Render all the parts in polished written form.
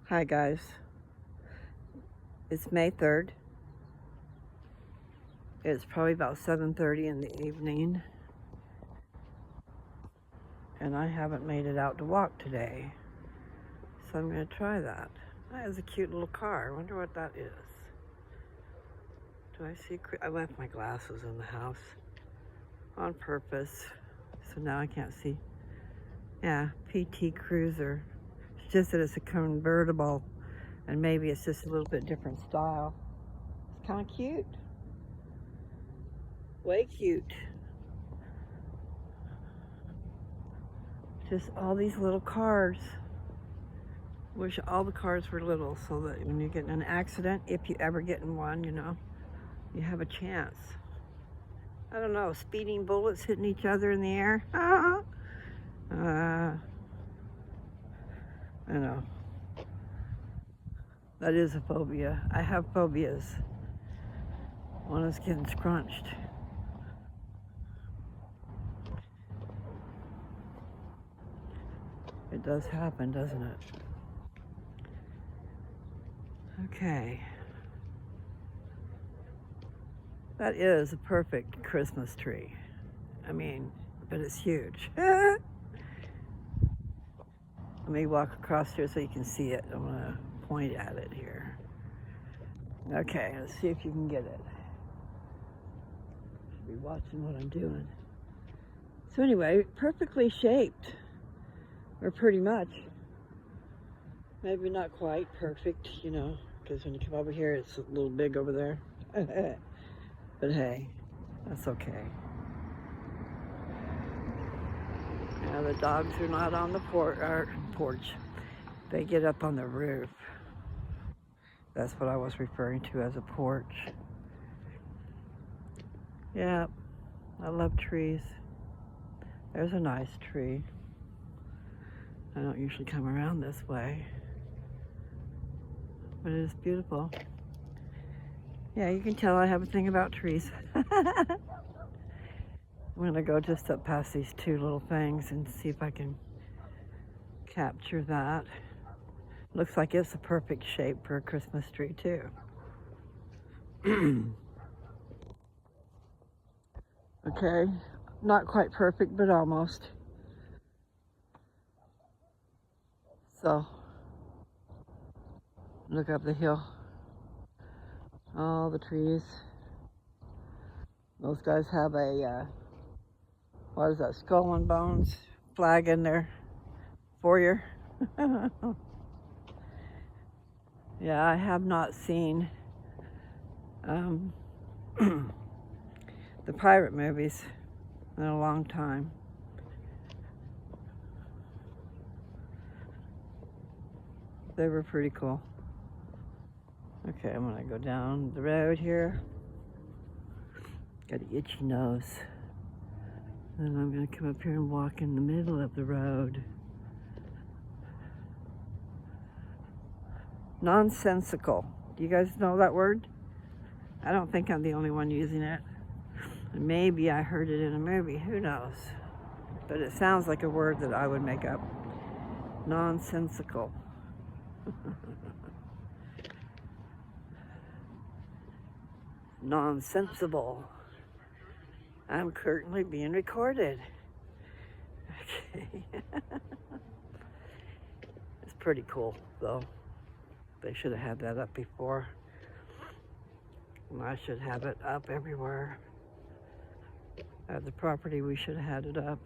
Hi guys, it's May 3rd. It's probably about 7:30 in the evening, and I haven't made it out to walk today, so I'm going to try that. That is a cute little car. I wonder what that is. Do I see? I left my glasses in the house on purpose, so now I can't see. Yeah, PT Cruiser. It's just that it's a convertible, and maybe it's just a little bit different style. It's kind of cute. Way cute. Just all these little cars. Wish all the cars were little so that when you get in an accident, if you ever get in one, you have a chance. I don't know, speeding bullets hitting each other in the air. I know. That is a phobia. I have phobias. One is getting scrunched. It does happen, doesn't it? Okay. That is a perfect Christmas tree. I mean, but it's huge. Let me walk across here so you can see it. I'm gonna point at it here. Okay, let's see if you can get it. Should be watching what I'm doing. So anyway, perfectly shaped, or pretty much. Maybe not quite perfect, because when you come over here, it's a little big over there. But hey, that's okay. Now the dogs are not on the porch. They get up on the roof. That's what I was referring to as a porch. Yeah, I love trees. There's a nice tree. I don't usually come around this way, but it is beautiful. Yeah, you can tell I have a thing about trees. I'm gonna go just up past these two little things and see if I can capture that. Looks like it's a perfect shape for a Christmas tree too. Okay, not quite perfect, but almost. So, look up the hill. All the trees. Those guys have a, what is that, Skull and Bones flag in their foyer. Yeah, I have not seen the pirate movies in a long time. They were pretty cool. Okay, I'm gonna go down the road here. Got an itchy nose. And I'm gonna come up here and walk in the middle of the road. Nonsensical. Do you guys know that word? I don't think I'm the only one using it. Maybe I heard it in a movie, who knows? But it sounds like a word that I would make up. Nonsensical. Nonsensible. I'm currently being recorded. Okay. It's pretty cool, though. They should have had that up before. And I should have it up everywhere. At the property, we should have had it up.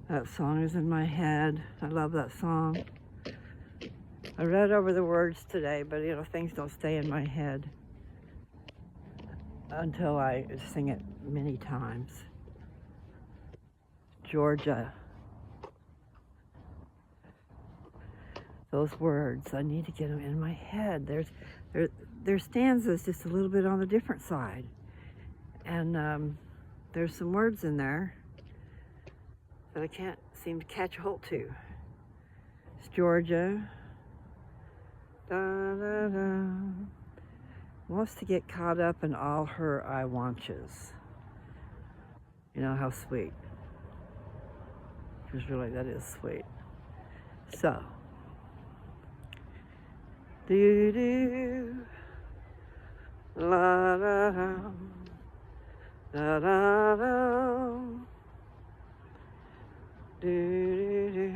That song is in my head. I love that song. I read over the words today, but things don't stay in my head until I sing it many times. Georgia. Those words, I need to get them in my head. There's stanzas just a little bit on the different side. And there's some words in there that I can't seem to catch a hold to. It's Georgia. Da, da, da. Wants to get caught up in all her I wantches. You know how sweet. because really that is sweet. So, do do la da da da da do do.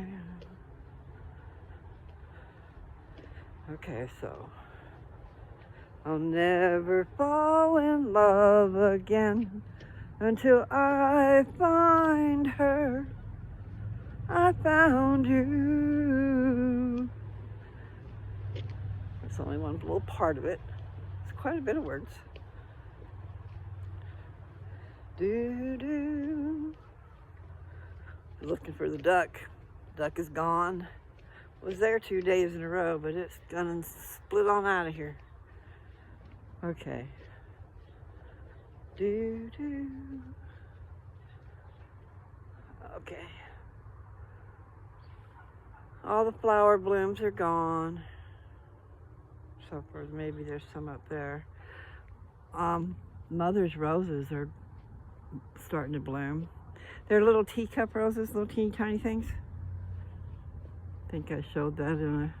Okay, so I'll never fall in love again until I find her. I found you. It's only one little part of it. It's quite a bit of words. Do do. Looking for the duck. Duck is gone. Was there 2 days in a row, but it's gonna split on out of here. Okay. Do do. Okay. All the flower blooms are gone. So far, maybe there's some up there. Mother's roses are starting to bloom. They're little teacup roses, little teeny tiny things. I think I showed that in a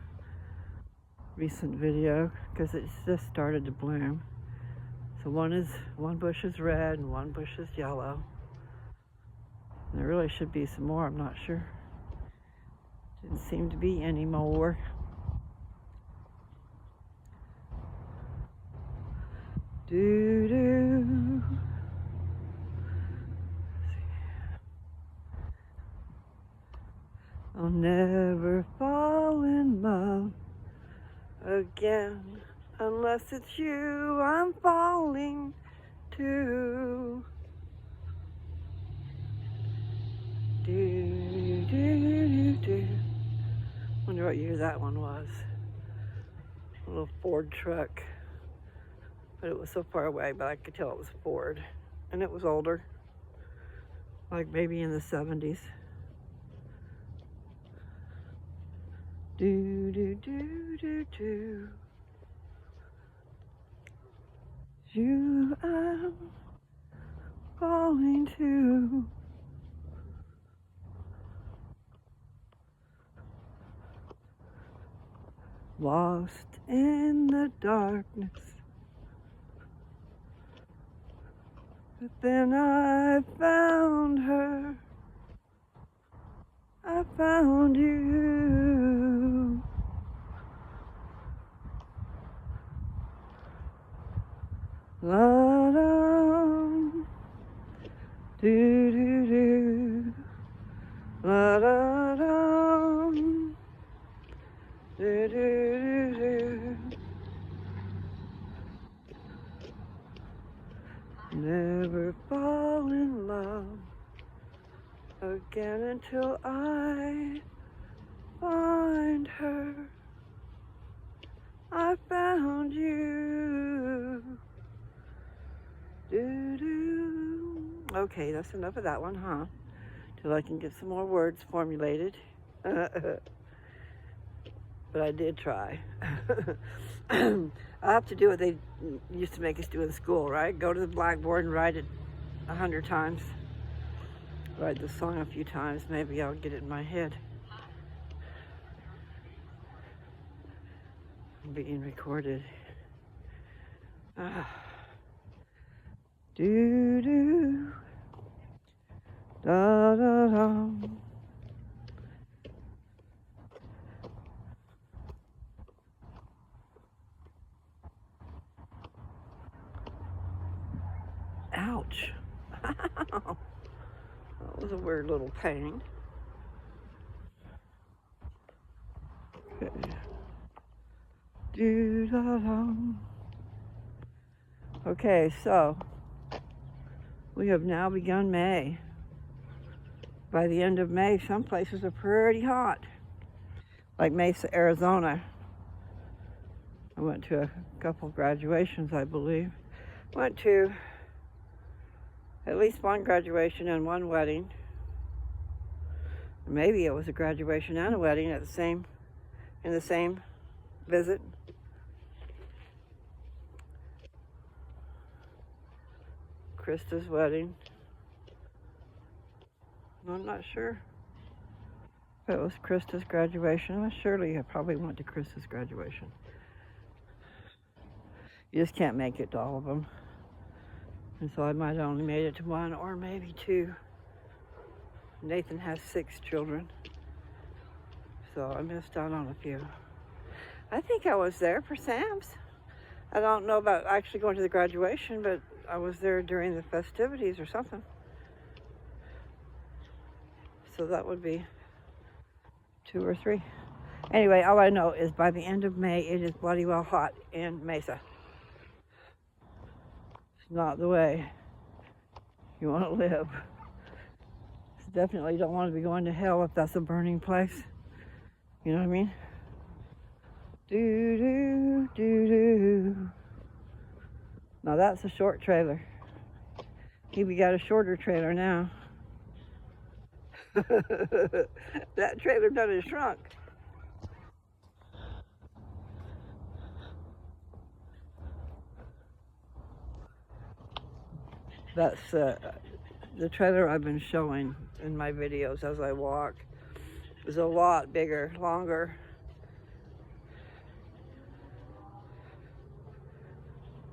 recent video because it's just started to bloom. So one bush is red and one bush is yellow. And there really should be some more, I'm not sure. Didn't seem to be any more. Do do. I'll never fall in love again unless it's you I'm falling to. Do do do do. Wonder what year that one was. A little Ford truck. But it was so far away, but I could tell it was Ford. And it was older. Like maybe in the 70s. Do do do do do. You I'm falling to. Lost in the darkness. But then I found her. I found you. La da, do do do, la da da, do do do do. Never fall in love again until I find her. I found you. Do do. Okay, that's enough of that one, huh? Till I can get some more words formulated. But I did try. I have to do what they used to make us do in school, right? Go to the blackboard and write it 100 times. Write the song a few times, maybe I'll get it in my head. Being recorded. Do do da da da. Ouch. That was a weird little pain. Okay. Do da da. Okay, so we have now begun May. By the end of May, some places are pretty hot. Like Mesa, Arizona. I went to a couple graduations, I believe. Went to at least one graduation and one wedding. Maybe it was a graduation and a wedding in the same visit. Krista's wedding. I'm not sure. If it was Krista's graduation, well, surely I probably went to Krista's graduation. You just can't make it to all of them. And so I might have only made it to one or maybe two. Nathan has 6 children, so I missed out on a few. I think I was there for Sam's. I don't know about actually going to the graduation, but I was there during the festivities or something. So that would be 2 or 3. Anyway, all I know is by the end of May, it is bloody well hot in Mesa. It's not the way you want to live. Definitely don't want to be going to hell if that's a burning place. You know what I mean? Do do do do. Now that's a short trailer. We got a shorter trailer now. That trailer done is shrunk. That's the trailer I've been showing in my videos as I walk. It was a lot bigger, longer.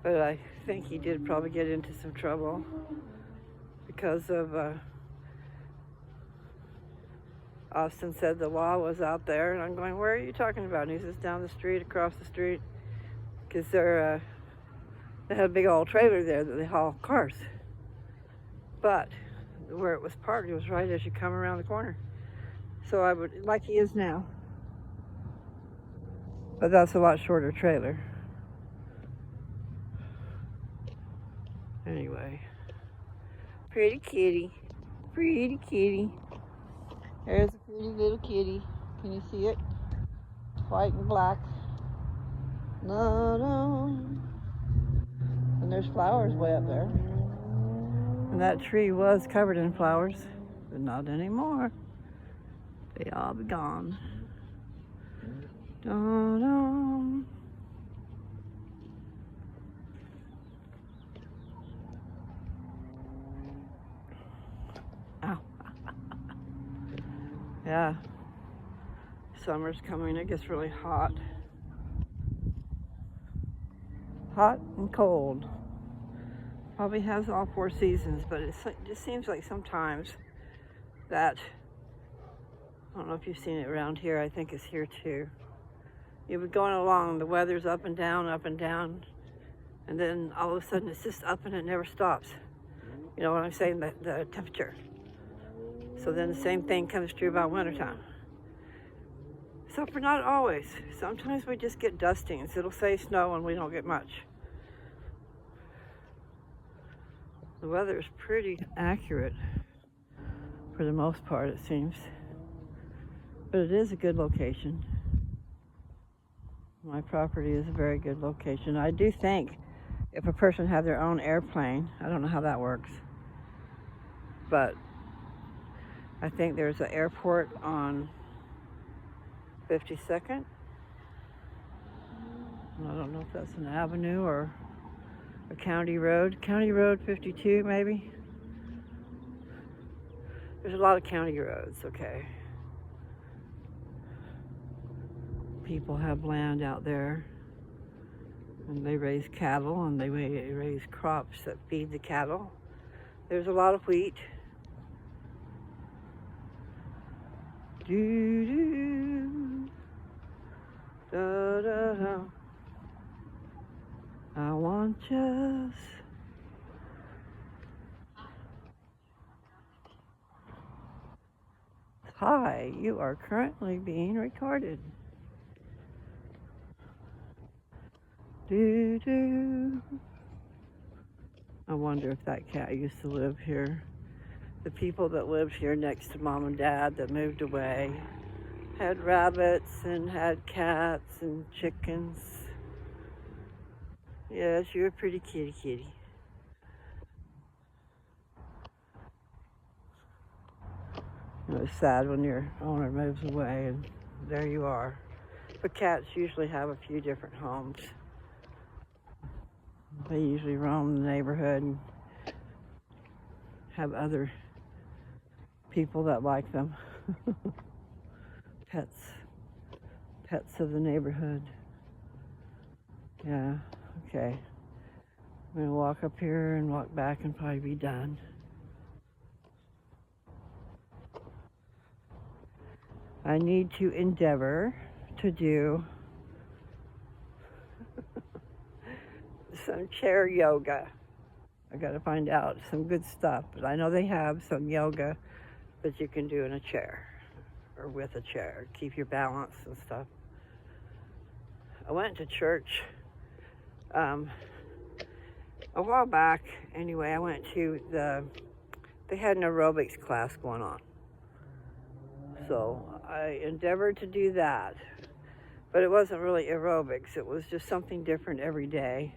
But I think he did probably get into some trouble because of Austin said the law was out there, and I'm going, where are you talking about? And he says, down the street, across the street, because they had a big old trailer there that they haul cars. But where it was parked, it was right as you come around the corner. So I would, like he is now. But that's a lot shorter trailer. Anyway. Pretty kitty. Pretty kitty. There's a pretty little kitty. Can you see it? White and black. No, no. And there's flowers way up there. And that tree was covered in flowers, but not anymore. They all be gone. Dun-dun. Ow. Yeah. Summer's coming. It gets really hot. Hot and cold. Probably has all 4 seasons, but it just seems like sometimes that, I don't know if you've seen it around here, I think it's here too. You'll be going along, the weather's up and down, and then all of a sudden it's just up and it never stops. You know what I'm saying, the temperature. So then the same thing comes true about wintertime. So for not always. Sometimes we just get dustings. It'll say snow and we don't get much. The weather is pretty accurate for the most part, it seems. But it is a good location. My property is a very good location. I do think if a person had their own airplane, I don't know how that works, but I think there's an airport on 52nd. I don't know if that's an avenue or a county road. County Road 52, maybe? There's a lot of county roads, okay. People have land out there, and they raise cattle, and they raise crops that feed the cattle. There's a lot of wheat. Do-do, da-da-da. I want just hi, you are currently being recorded. Do-do. I wonder if that cat used to live here. The people that lived here next to Mom and Dad that moved away had rabbits and had cats and chickens. Yes, you're a pretty kitty. It's sad when your owner moves away and there you are. But cats usually have a few different homes. They usually roam the neighborhood and have other people that like them. pets of the neighborhood. Yeah, okay. I'm gonna walk up here and walk back and probably be done. I need to endeavor to do some chair yoga. I gotta find out some good stuff, but I know they have some yoga that you can do in a chair or with a chair, keep your balance and stuff. I went to church a while back. Anyway, I went to they had an aerobics class going on. So I endeavored to do that, but it wasn't really aerobics. It was just something different every day.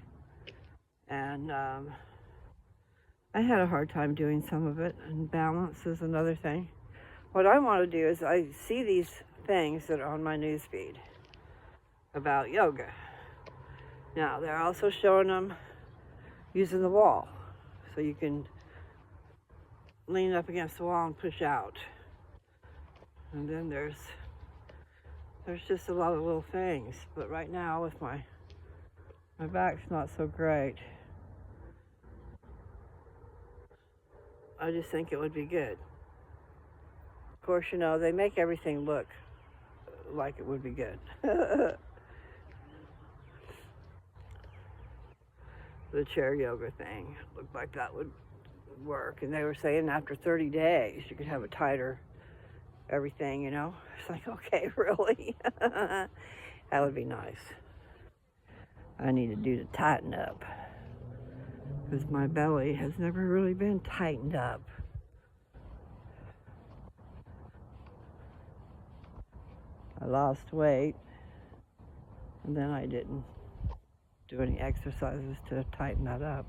And I had a hard time doing some of it, and balance is another thing. What I want to do is I see these things that are on my news feed about yoga. Now, they're also showing them using the wall. So you can lean up against the wall and push out. And then there's just a lot of little things. But right now, with my back's not so great, I just think it would be good. Of course, you know, they make everything look like it would be good. The chair yoga thing looked like that would work. And they were saying after 30 days, you could have a tighter everything, you know. It's like, okay, really? That would be nice. I need to do to tighten up, because my belly has never really been tightened up. I lost weight, and then I didn't do any exercises to tighten that up.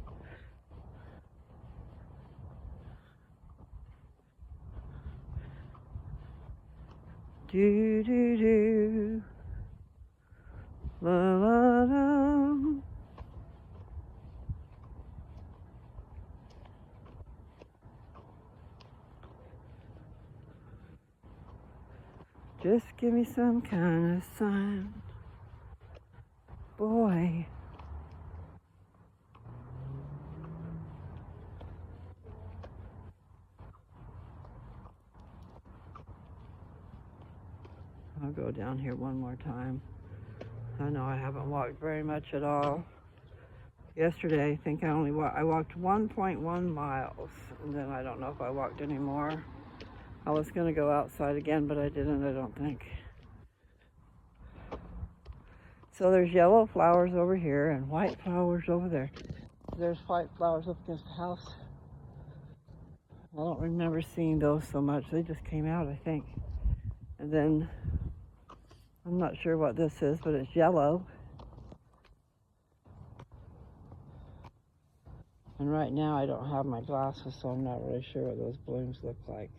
Do do do, la la la. Just give me some kind of sign, boy. I'll go down here one more time. I know I haven't walked very much at all. Yesterday, I think I walked 1.1 miles, and then I don't know if I walked any more. I was going to go outside again, but I didn't, I don't think. So there's yellow flowers over here and white flowers over there. There's white flowers up against the house. I don't remember seeing those so much. They just came out, I think. And then, I'm not sure what this is, but it's yellow. And right now I don't have my glasses, so I'm not really sure what those blooms look like.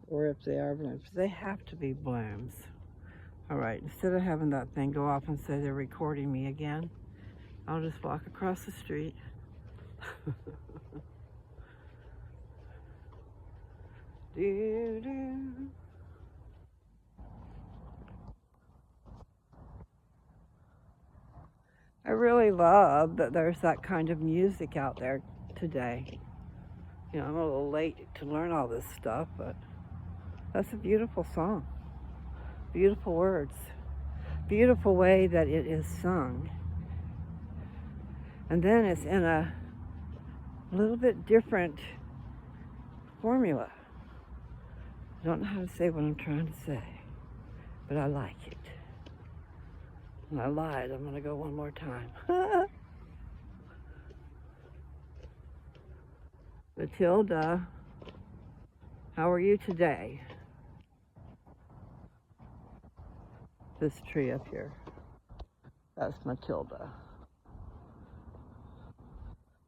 Or if they are blooms. They have to be blooms. All right, instead of having that thing go off and say they're recording me again, I'll just walk across the street. Do, do. I really love that there's that kind of music out there today. You know, I'm a little late to learn all this stuff, but that's a beautiful song. Beautiful words. Beautiful way that it is sung. And then it's in a little bit different formula. I don't know how to say what I'm trying to say, but I like it. And I lied. I'm going to go one more time. Matilda, how are you today? This tree up here. That's Matilda.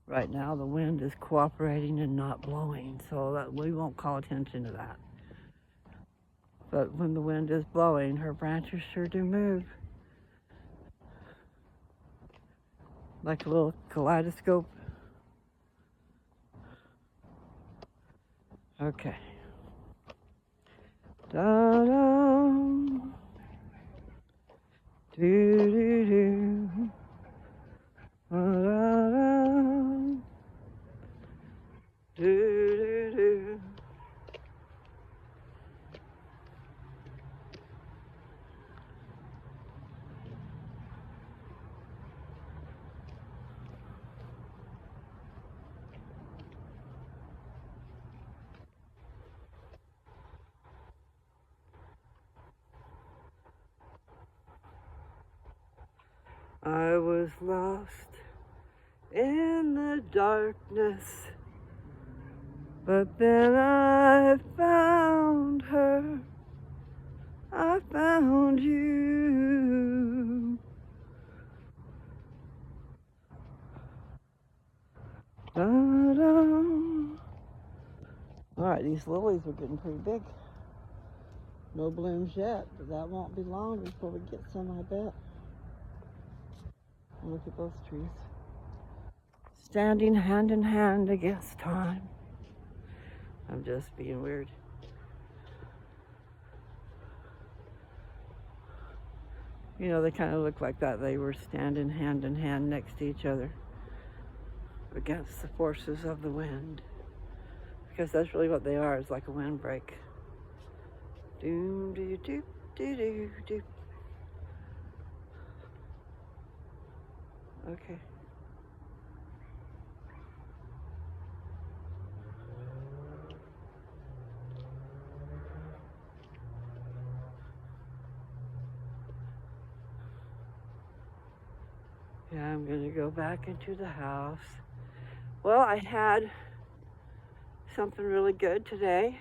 Right now the wind is cooperating and not blowing, so that we won't call attention to that. But when the wind is blowing, her branches sure do move. Like a little kaleidoscope. Okay. Da da. Do, do. Da-da-da. Do, do, do. I was lost in the darkness, but then I found her. I found you. Da-da. All right, these lilies are getting pretty big. No blooms yet, but that won't be long before we get some, I bet. Look at those trees. Standing hand in hand against time. I'm just being weird. You know, they kind of look like that. They were standing hand in hand next to each other against the forces of the wind. Because that's really what they are. It's like a windbreak. Doom, doo, doo, doo, doo, doo. Okay. Yeah, I'm gonna go back into the house. Well, I had something really good today.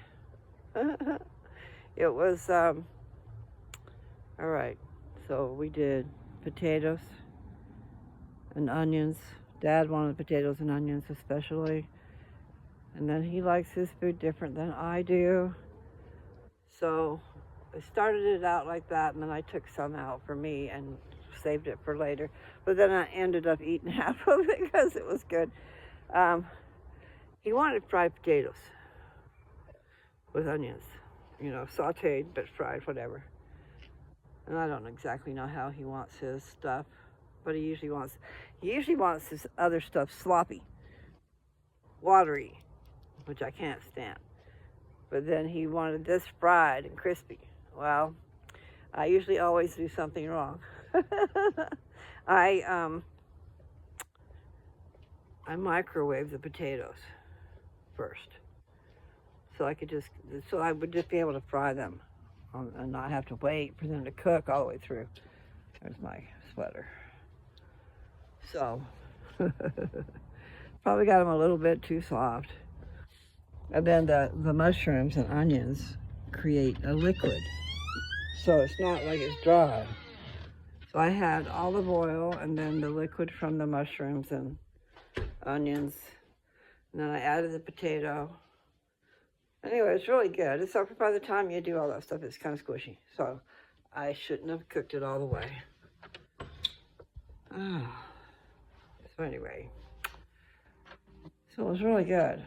It was, all right, so we did potatoes and onions. Dad wanted potatoes and onions especially. And then he likes his food different than I do. So I started it out like that, and then I took some out for me and saved it for later. But then I ended up eating half of it because it was good. He wanted fried potatoes with onions, you know, sauteed but fried, whatever. And I don't exactly know how he wants his stuff, but he usually wants his other stuff sloppy, watery, which I can't stand. But then he wanted this fried and crispy. Well, I usually always do something wrong. I microwave the potatoes first, so I would just be able to fry them and not have to wait for them to cook all the way through. There's my sweater. So probably got them a little bit too soft. And then the mushrooms and onions create a liquid, so it's not like it's dry. So I had olive oil and then the liquid from the mushrooms and onions, and then I added the potato. Anyway, it's really good. So by the time you do all that stuff, it's kind of squishy. So I shouldn't have cooked it all the way. So anyway, so it was really good.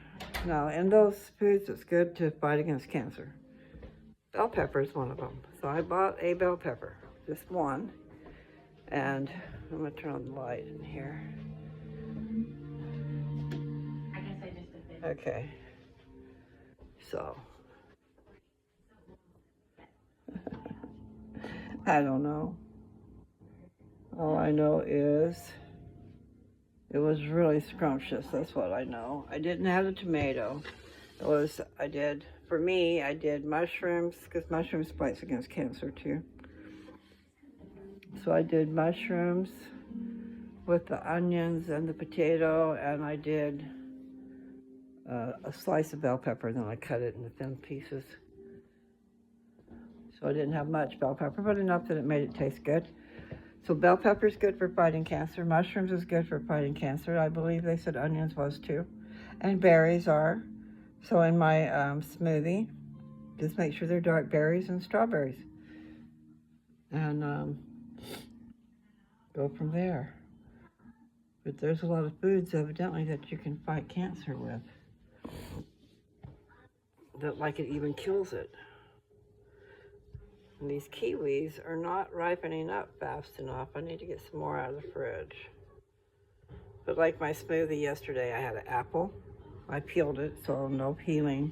Now, in those foods, it's good to fight against cancer. Bell pepper is one of them. So I bought a bell pepper, just one. And I'm gonna turn on the light in here. I guess I just did it. Okay. So. I don't know. All I know is it was really scrumptious. That's what I know. I didn't have the tomato. I did mushrooms, because mushrooms fights against cancer too. So I did mushrooms with the onions and the potato, and I did a slice of bell pepper, and then I cut it into thin pieces. So I didn't have much bell pepper, but enough that it made it taste good. So bell pepper is good for fighting cancer. Mushrooms is good for fighting cancer. I believe they said onions was too. And berries are. So in my smoothie, just make sure they're dark berries and strawberries. And go from there. But there's a lot of foods, evidently, that you can fight cancer with. That, like, it even kills it. And these kiwis are not ripening up fast enough. I need to get some more out of the fridge. But like my smoothie yesterday, I had an apple. I peeled it, so no peeling,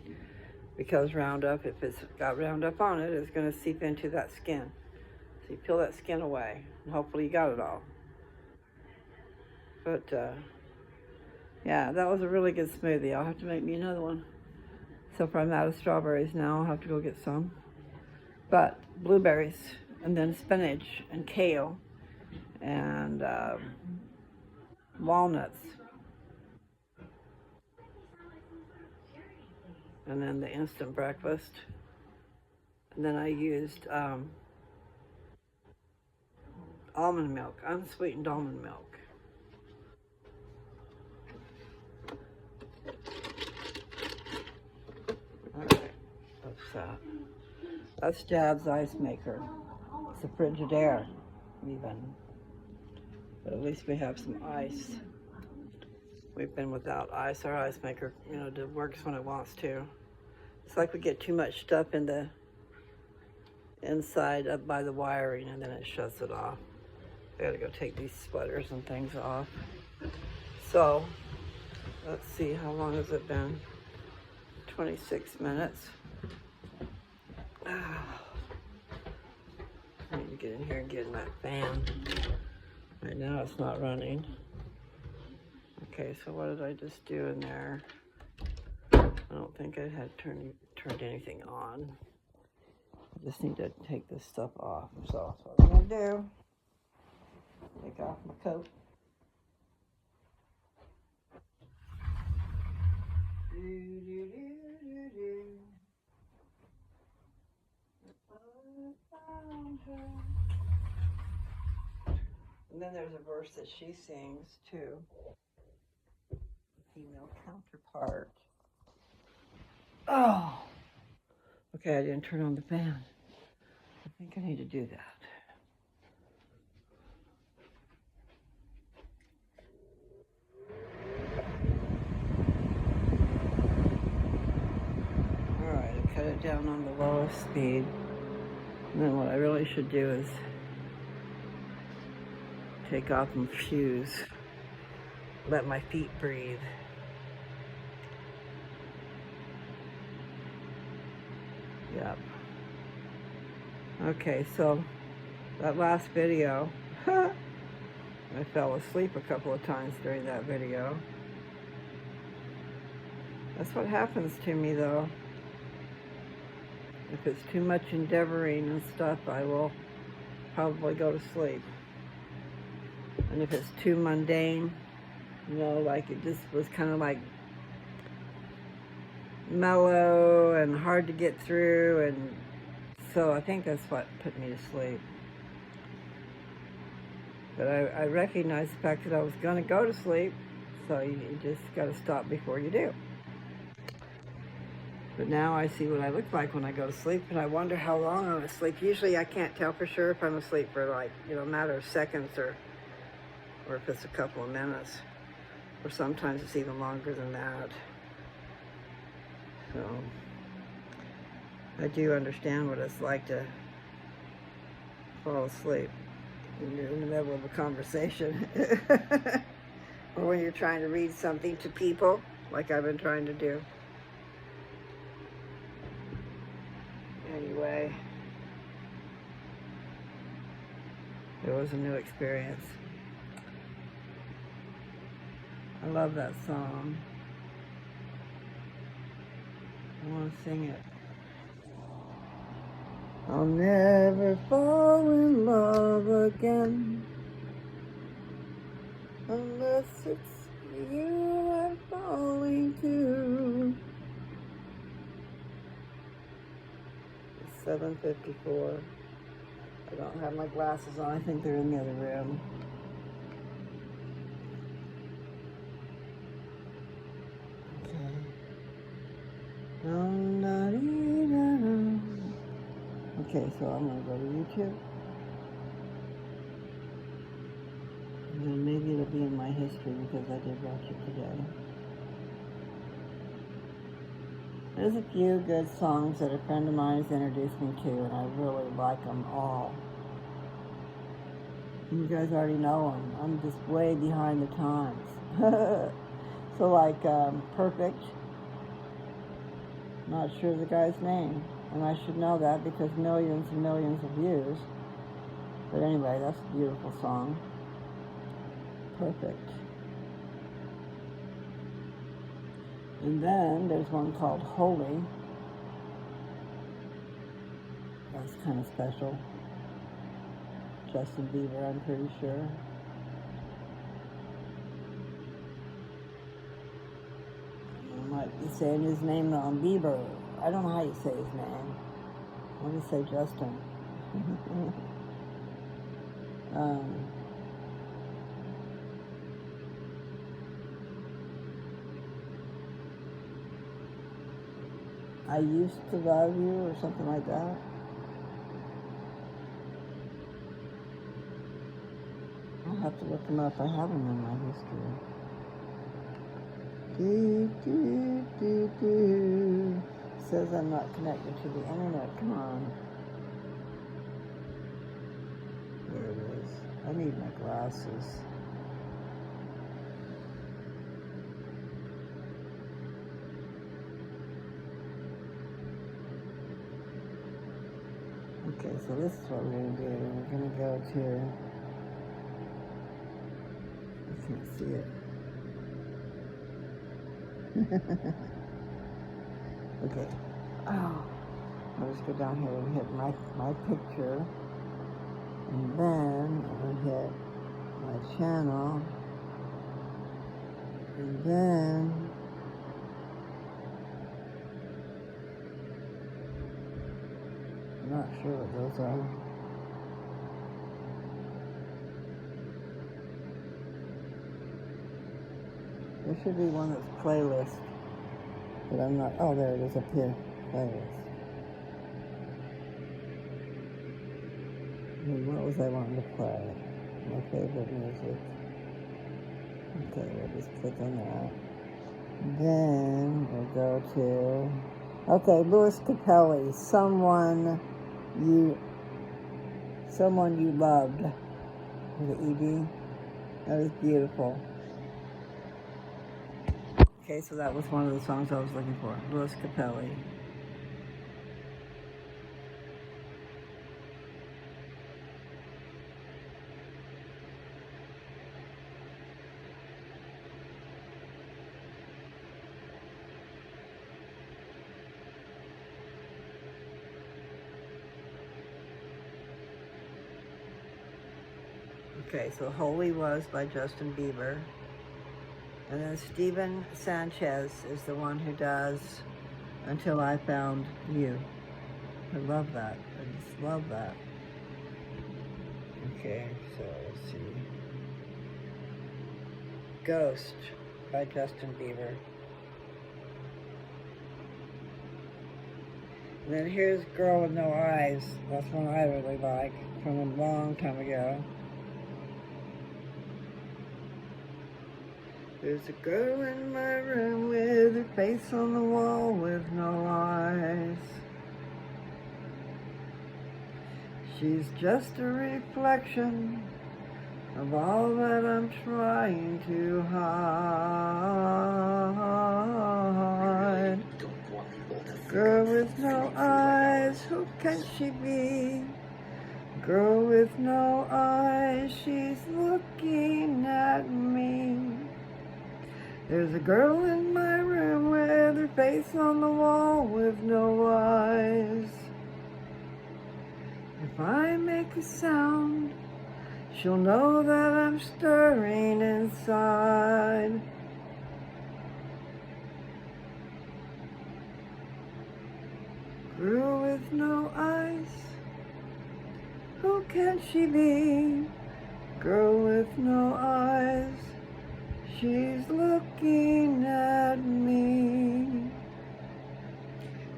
because Roundup, if it's got Roundup on it, it's going to seep into that skin. So you peel that skin away, and hopefully you got it all. But yeah, that was a really good smoothie. I'll have to make me another one. So far I'm out of strawberries now. I'll have to go get some. But blueberries, and then spinach and kale and walnuts. And then the instant breakfast. And then I used almond milk, unsweetened almond milk. Alright, that's Jab's ice maker. It's a Frigidaire, even. But at least we have some ice. We've been without ice. Our ice maker, works when it wants to. It's like we get too much stuff in the inside up by the wiring, and then it shuts it off. I gotta go take these sweaters and things off. So, let's see, how long has it been? 26 minutes. I need to get in here and get in that fan. Right now it's not running. Okay, so what did I just do in there? I don't think I had turned anything on. I just need to take this stuff off. So that's what I'm gonna do. Take off my coat. And then there's a verse that she sings too. Female counterpart. Oh! Okay, I didn't turn on the fan. I think I need to do that. Alright, I cut it down on the lowest speed. And then what I really should do is take off my shoes. Let my feet breathe. Yep. Okay, so that last video, I fell asleep a couple of times during that video. That's what happens to me though. If it's too much endeavoring and stuff, I will probably go to sleep. And if it's too mundane, like it just was kind of like mellow and hard to get through, and so I think that's what put me to sleep. But I recognized the fact that I was going to go to sleep, so you just got to stop before you do. But now I see what I look like when I go to sleep, and I wonder how long I'm asleep. Usually I can't tell for sure if I'm asleep for like, a matter of seconds or if it's a couple of minutes. Or sometimes it's even longer than that. So, I do understand what it's like to fall asleep when you're in the middle of a conversation. Or when you're trying to read something to people, like I've been trying to do. Anyway, it was a new experience. I love that song. I want to sing it. I'll never fall in love again unless it's you I'm falling to. It's 7:54. I don't have my glasses on. I think they're in the other room. Okay, so I'm going to go to YouTube. And then maybe it'll be in my history because I did watch it today. There's a few good songs that a friend of mine has introduced me to, and I really like them all. You guys already know them. I'm just way behind the times. So like Perfect, not sure the guy's name, and I should know that because millions and millions of views. But anyway, that's a beautiful song. Perfect. And then there's one called Holy. That's kind of special. Justin Bieber, I'm pretty sure. I might be saying his name wrong. Bieber. I don't know how you say his name. I want to say Justin. I used to love you, or something like that. I'll have to look them up. I have them in my history. Says I'm not connected to the internet. Come on. There it is. I need my glasses. Okay, so this is what we're going to do. We're going to go to... I can't see it. Okay. Oh. I'll just go down here and hit my picture. And then I'll hit my channel. And then I'm not sure what those are. There should be one that's playlist, but I'm not. Oh, there it is up here. Playlist. And what was I wanting to play? My favorite music. Okay, we'll just click on that. Then we'll go to. Okay, Louis Capelli. Someone you loved. With the ED. That was beautiful. Okay, so that was one of the songs I was looking for. Louis Capelli. Okay, so Holy was by Justin Bieber. And then Steven Sanchez is the one who does Until I Found You. I love that. I just love that. Okay, so let's see. Ghost by Justin Bieber. And then here's Girl with No Eyes. That's one I really like from a long time ago. There's a girl in my room with her face on the wall with no eyes. She's just a reflection of all that I'm trying to hide. Girl with no eyes, who can she be? Girl with no eyes, she's looking at me. There's a girl in my room with her face on the wall with no eyes. If I make a sound, she'll know that I'm stirring inside. Girl with no eyes, who can she be? Girl with no eyes, she's looking at me.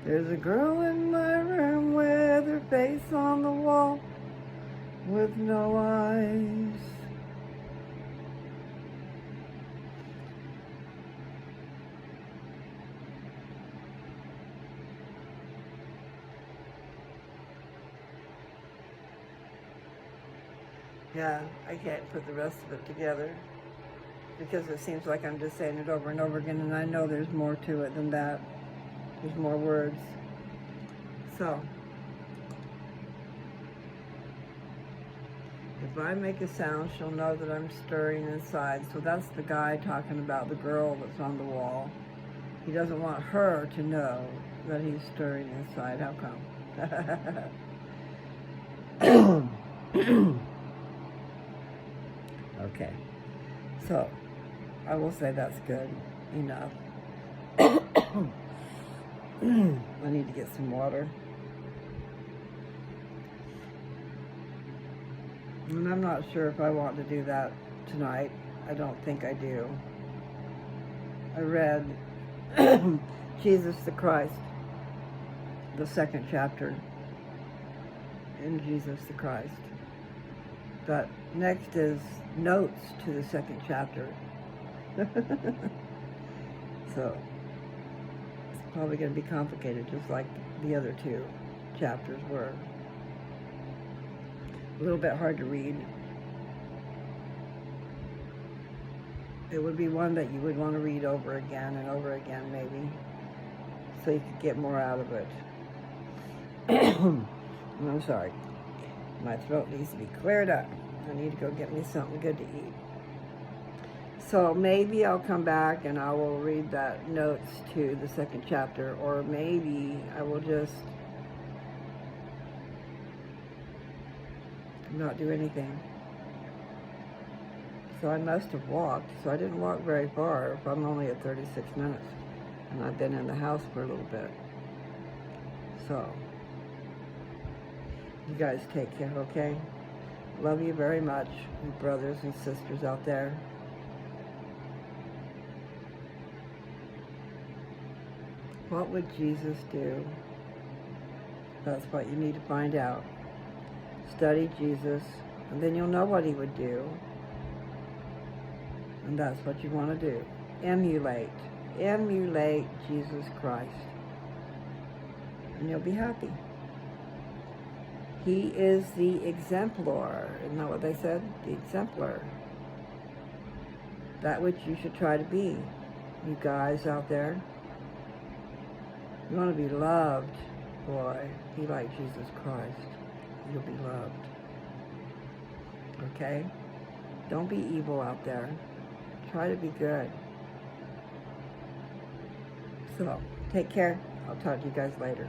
There's a girl in my room with her face on the wall with no eyes. Yeah, I can't put the rest of it together because it seems like I'm just saying it over and over again, and I know there's more to it than that. There's more words. So, if I make a sound, she'll know that I'm stirring inside. So that's the guy talking about the girl that's on the wall. He doesn't want her to know that he's stirring inside. How come? Okay. So, I will say that's good enough. I need to get some water. And I'm not sure if I want to do that tonight. I don't think I do. I read Jesus the Christ, the second chapter in Jesus the Christ. But next is notes to the second chapter. So, it's probably going to be complicated, just like the other two chapters were. A little bit hard to read. It would be one that you would want to read over again and over again, maybe, so you could get more out of it. I'm sorry. My throat needs to be cleared up. I need to go get me something good to eat. So maybe I'll come back and I will read that notes to the second chapter, or maybe I will just not do anything. So I must have walked. So I didn't walk very far if I'm only at 36 minutes. And I've been in the house for a little bit. So, you guys take care, okay? Love you very much, you brothers and sisters out there. What would Jesus do? That's what you need to find out. Study Jesus, and then you'll know what he would do. And that's what you want to do. Emulate Jesus Christ. And you'll be happy. He is the exemplar. Isn't that what they said? The exemplar. That which you should try to be. You guys out there. You want to be loved, boy. Be like Jesus Christ. You'll be loved. Okay? Don't be evil out there. Try to be good. So, take care. I'll talk to you guys later.